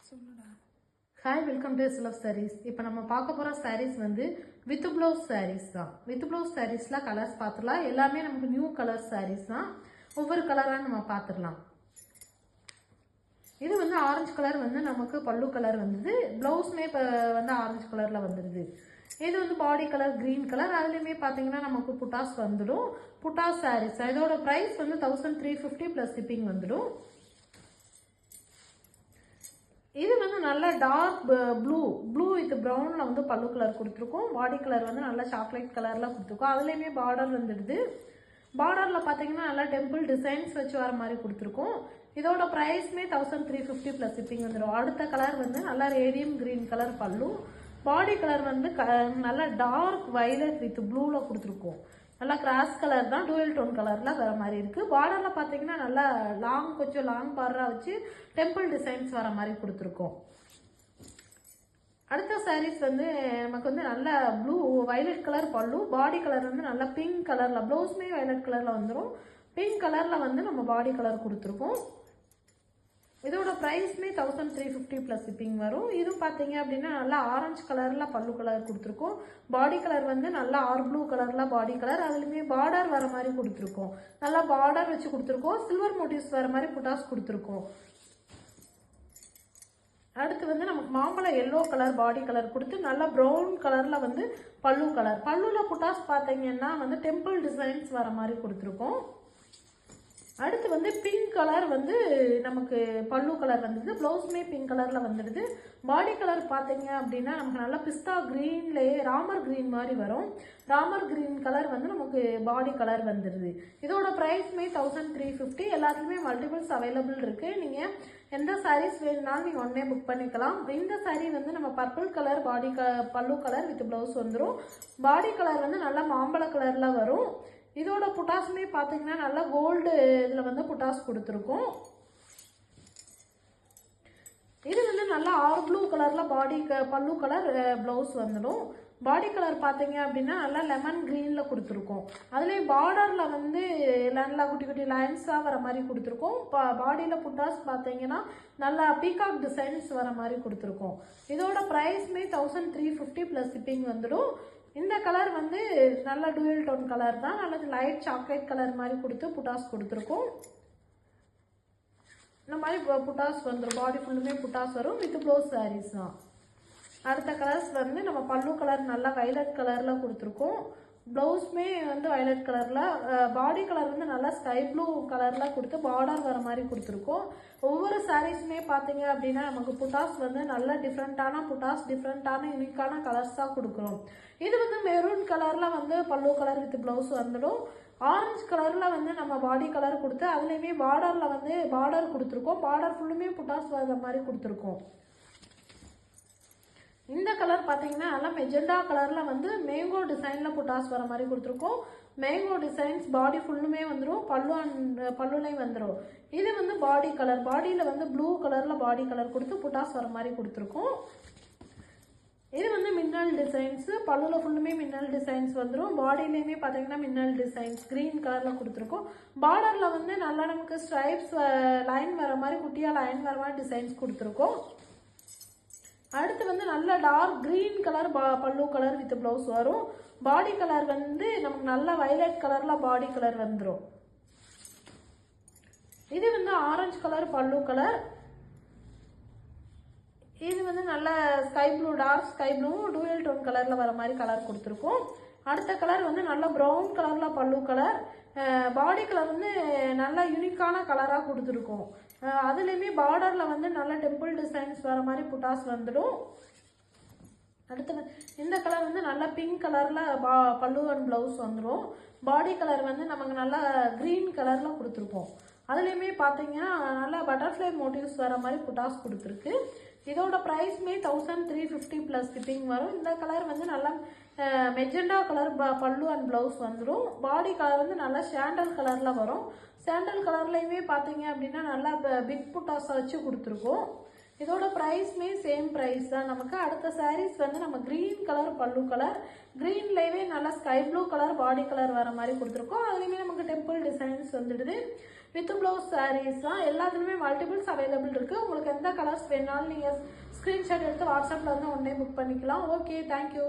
சொல்லுடா. Hi, welcome to love sarees. இப்போ நம்ம பார்க்க போகிற சாரீஸ் வந்து வித் ப்ளவுஸ் சாரீஸ் தான். வித் ப்ளவுஸ் சாரீஸில் கலர்ஸ் பார்த்துடலாம். எல்லாமே நமக்கு நியூ கலர் சாரீஸ் தான். ஒவ்வொரு கலராக நம்ம பார்த்துடலாம். இது வந்து ஆரஞ்சு கலர் வந்து நமக்கு பல்லு கலர் வந்துடுது. ப்ளவுஸுமே இப்போ வந்து ஆரஞ்சு கலரில் வந்துடுது. இது வந்து பாடி கலர் க்ரீன் கலர். அதுலேயுமே பார்த்தீங்கன்னா நமக்கு புட்டாஸ் வந்துடும். புட்டாஸ் சாரீஸ் இதோட ப்ரைஸ் வந்து 1350 ப்ளஸ் ஷிப்பிங் வந்துடும். இது வந்து நல்ல டார்க் ப்ளூ வித் ப்ரௌனில் வந்து பல்லு கலர் கொடுத்துருக்கோம். பாடி கலர் வந்து நல்லா சாக்லேட் கலரில் கொடுத்துருக்கோம். அதுலேயுமே பார்டர் வந்துடுது. பார்டரில் பார்த்தீங்கன்னா நல்லா டெம்பிள் டிசைன்ஸ் வச்சு வர மாதிரி கொடுத்துருக்கோம். இதோட ப்ரைஸ்மே 1350 ப்ளஸ் ஷிப்பிங் வந்துடும். அடுத்த கலர் வந்து நல்லா ரேடியம் க்ரீன் கலர் பல்லு. பாடி கலர் வந்து நல்லா டார்க் வைலட் வித் ப்ளூவில் கொடுத்துருக்கோம். நல்லா கிராஸ் கலர் தான், டூயல் டோன் கலரில் வர மாதிரி இருக்குது. பார்டரில் பார்த்தீங்கன்னா நல்லா கொஞ்சம் லாங் பார்டராக வச்சு டெம்பிள் டிசைன்ஸ் வர மாதிரி கொடுத்துருக்கோம். அடுத்த சாரீஸ் வந்து நமக்கு வந்து நல்ல ப்ளூ வைலட் கலர் பல்லு. பாடி கலர் வந்து நல்லா பிங்க் கலரில், ப்ளவுஸுமே வைலட் கலரில் வந்துடும். பிங்க் கலரில் வந்து நம்ம பாடி கலர் கொடுத்துருக்கோம். இதோட ப்ரைஸ்மே 1350 ப்ளஸ் ஷிப்பிங் வரும். இதுவும் பார்த்தீங்க அப்படின்னா நல்லா ஆரஞ்சு கலரில் பல்லு கலர் கொடுத்துருக்கோம். பாடி கலர் வந்து நல்லா ப்ளூ கலரில் பாடி கலர். அதுலேயுமே பார்டர் வர மாதிரி கொடுத்துருக்கோம். நல்லா பார்டர் வச்சு கொடுத்துருக்கோம். சில்வர் மோட்டிவ்ஸ் வர மாதிரி புட்டாஸ் கொடுத்துருக்கோம். அடுத்து வந்து நமக்கு மாம்பழம் எல்லோ கலர் பாடி கலர் கொடுத்து நல்லா ப்ரௌன் கலரில் வந்து பல்லு கலர். பல்லுவில் புட்டாஸ் பார்த்தீங்கன்னா வந்து டெம்பிள் டிசைன்ஸ் வர மாதிரி கொடுத்துருக்கோம். அடுத்து வந்து பிங்க் கலர் வந்து நமக்கு பல்லு கலர் வந்துடுது. ப்ளவுஸுமே பிங்க் கலரில் வந்துடுது. பாடி கலர் பார்த்தீங்க அப்படின்னா நமக்கு நல்லா பிஸ்தா க்ரீன்லேயே ராமர் க்ரீன் மாதிரி வரும். ராமர் க்ரீன் கலர் வந்து நமக்கு பாடி கலர் வந்துடுது. இதோட ப்ரைஸ்மே 1350. எல்லாத்துக்குமே மல்டிபிள்ஸ் அவைலபிள் இருக்குது. நீங்கள் எந்த சாரீஸ் வேணுனாலும் நீங்கள் உடனே புக் பண்ணிக்கலாம். இந்த சாரீ வந்து நம்ம பர்பிள் கலர் பல்லு கலர் வித் ப்ளவுஸ் வந்துடும். பாடி கலர் வந்து நல்லா மாம்பழ கலரில் வரும். இதோட புட்டாஸுமே பார்த்தீங்கன்னா நல்லா கோல்டு இதில் வந்து புட்டாஸ் கொடுத்துருக்கோம். இது வந்து நல்லா ப்ளூ கலரில் பல்லு கலர் ப்ளவுஸ் வந்துடும். பாடி கலர் பார்த்தீங்க அப்படின்னா நல்லா லெமன் க்ரீனில் கொடுத்துருக்கோம். அதுலேயே பார்டரில் வந்து நல்லா குட்டி குட்டி லைன்ஸாக வர மாதிரி கொடுத்துருக்கோம். பாடியில் புட்டாஸ் பார்த்தீங்கன்னா நல்லா பீகாக் டிசைன்ஸ் வர மாதிரி கொடுத்துருக்கோம். இதோட ப்ரைஸ்மே 1350 ப்ளஸ் ஷிப்பிங் வந்துடும். இந்த கலர் வந்து நல்ல டூயல் டோன் கலர் தான். நல்லது லைட் சாக்லேட் கலர் மாதிரி கொடுத்து புட்டாஸ் கொடுத்துருக்கோம். இந்த மாதிரி புட்டாஸ் வந்துடும். பாடி ஃபுல்லுமே புட்டாஸ் வரும். வித் ப்ளவுஸ் சாரீஸ் தான். அடுத்த கலர்ஸ் வந்து நம்ம பல்லு கலர் நல்லா வைலட் கலரில் கொடுத்துருக்கோம். ப்ளவுஸுமே வந்து வைலட் கலரில், பாடி கலர் வந்து நல்லா ஸ்கை ப்ளூ கலரில் கொடுத்து பார்டர் வர மாதிரி கொடுத்துருக்கோம். ஒவ்வொரு சாரீஸுமே பார்த்தீங்க அப்படின்னா நமக்கு புட்டாஸ் வந்து நல்ல டிஃப்ரெண்ட்டான புட்டாஸ், டிஃப்ரெண்ட்டான யூனிக்கான கலர்ஸாக கொடுக்குறோம். இது வந்து மெரூன் கலரில் வந்து பல்லு கலர் வித் ப்ளவுஸ் வந்துடும். ஆரஞ்சு கலரில் வந்து நம்ம பாடி கலர் கொடுத்து அதுலேயுமே பார்டரில் வந்து பார்டர் கொடுத்துருக்கோம். பார்டர் ஃபுல்லுமே புட்டாஸ் வர மாதிரி கொடுத்துருக்கோம். இந்த கலர் பார்த்தீங்கன்னா நல்லா மெஜெண்டா கலரில் வந்து மேங்கோ டிசைனில் புட்டாஸ் வர மாதிரி கொடுத்துருக்கோம். மேங்கோ டிசைன்ஸ் பாடி ஃபுல்லுமே வந்துடும். பல்லுலையும் வந்துடும். இது வந்து பாடி கலர். பாடியில் வந்து ப்ளூ கலரில் பாடி கலர் கொடுத்து புட்டாஸ் வர மாதிரி கொடுத்துருக்கோம். இது வந்து மின்னல் டிசைன்ஸு. பல்லுவில் ஃபுல்லுமே மின்னல் டிசைன்ஸ் வந்துடும். பாடியிலையுமே பார்த்தீங்கன்னா மின்னல் டிசைன்ஸ் க்ரீன் கலரில் கொடுத்துருக்கோம். பார்டரில் வந்து நல்லா நமக்கு ஸ்ட்ரைப்ஸ் லைன் வர மாதிரி குட்டியாக லைன் வர மாதிரி டிசைன்ஸ் கொடுத்துருக்கோம். அடுத்து வந்து நல்ல டார்க் க்ரீன் கலர் பல்லு கலர் வித் ப்ளவுஸ் வரும். பாடி கலர் வந்து நமக்கு நல்ல வைலட் கலரில் பாடி கலர் வந்துடும். இது வந்து ஆரஞ்சு கலர் பல்லு கலர். இது வந்து நல்ல sky blue, dark sky blue dual tone கலரில் வர மாதிரி கலர் கொடுத்துருக்கோம். அடுத்த கலர் வந்து நல்ல ப்ரௌன் கலரில் பல்லு கலர். பாடி கலர் வந்து நல்ல யூனிக்கான கலராக கொடுத்துருக்கோம். அதுலேயுமே பார்டரில் வந்து நல்ல டெம்பிள் டிசைன்ஸ் வர மாதிரி புட்டாஸ் வந்துடும். அடுத்து இந்த கலர் வந்து நல்ல பிங்க் கலரில் பல்லு அண்ட் ப்ளவுஸ் வந்துடும். பாடி கலர் வந்து நமக்கு நல்லா க்ரீன் கலரில் கொடுத்துருக்கோம். அதுலேயுமே பார்த்தீங்கன்னா நல்லா பட்டர்ஃப்ளை மோட்டிவ்ஸ் வர மாதிரி புட்டாஸ் கொடுத்துருக்கு. இதோட ப்ரைஸ்மே 1350 ப்ளஸ் ஷிப்பிங் வரும். இந்த கலர் வந்து நல்லா மெஜெண்டா கலர் பல்லு அண்ட் ப்ளவுஸ் வந்துடும். பாடி கலர் வந்து நல்லா சாண்டல் கலரில் வரும். சாண்டல் கலர்லேயுமே பார்த்தீங்க அப்படின்னா நல்லா பிக் புட்டாஸை வச்சு கொடுத்துருக்கோம். இதோட ப்ரைஸ்மே சேம் ப்ரைஸ் தான் நமக்கு. அடுத்த சாரீஸ் வந்து நம்ம க்ரீன் கலர் பல்லு கலர். க்ரீன்லேயுமே நல்லா sky blue colour body colour வர மாதிரி கொடுத்துருக்கோம். அதுலேயுமே நமக்கு டெம்பிள் டிசைன்ஸ் வந்துடுது. வித் ப்ளவுஸ் சாரீஸ் தான். எல்லாத்துலேயுமே மல்டிபிள்ஸ் அவைலபிள் இருக்குது. உங்களுக்கு எந்த கலர்ஸ் வேணாலும் நீங்கள் ஸ்க்ரீன்ஷாட் எடுத்து வாட்ஸ்அப்பில் வந்து உடனே புக் பண்ணிக்கலாம். Okay, thank you.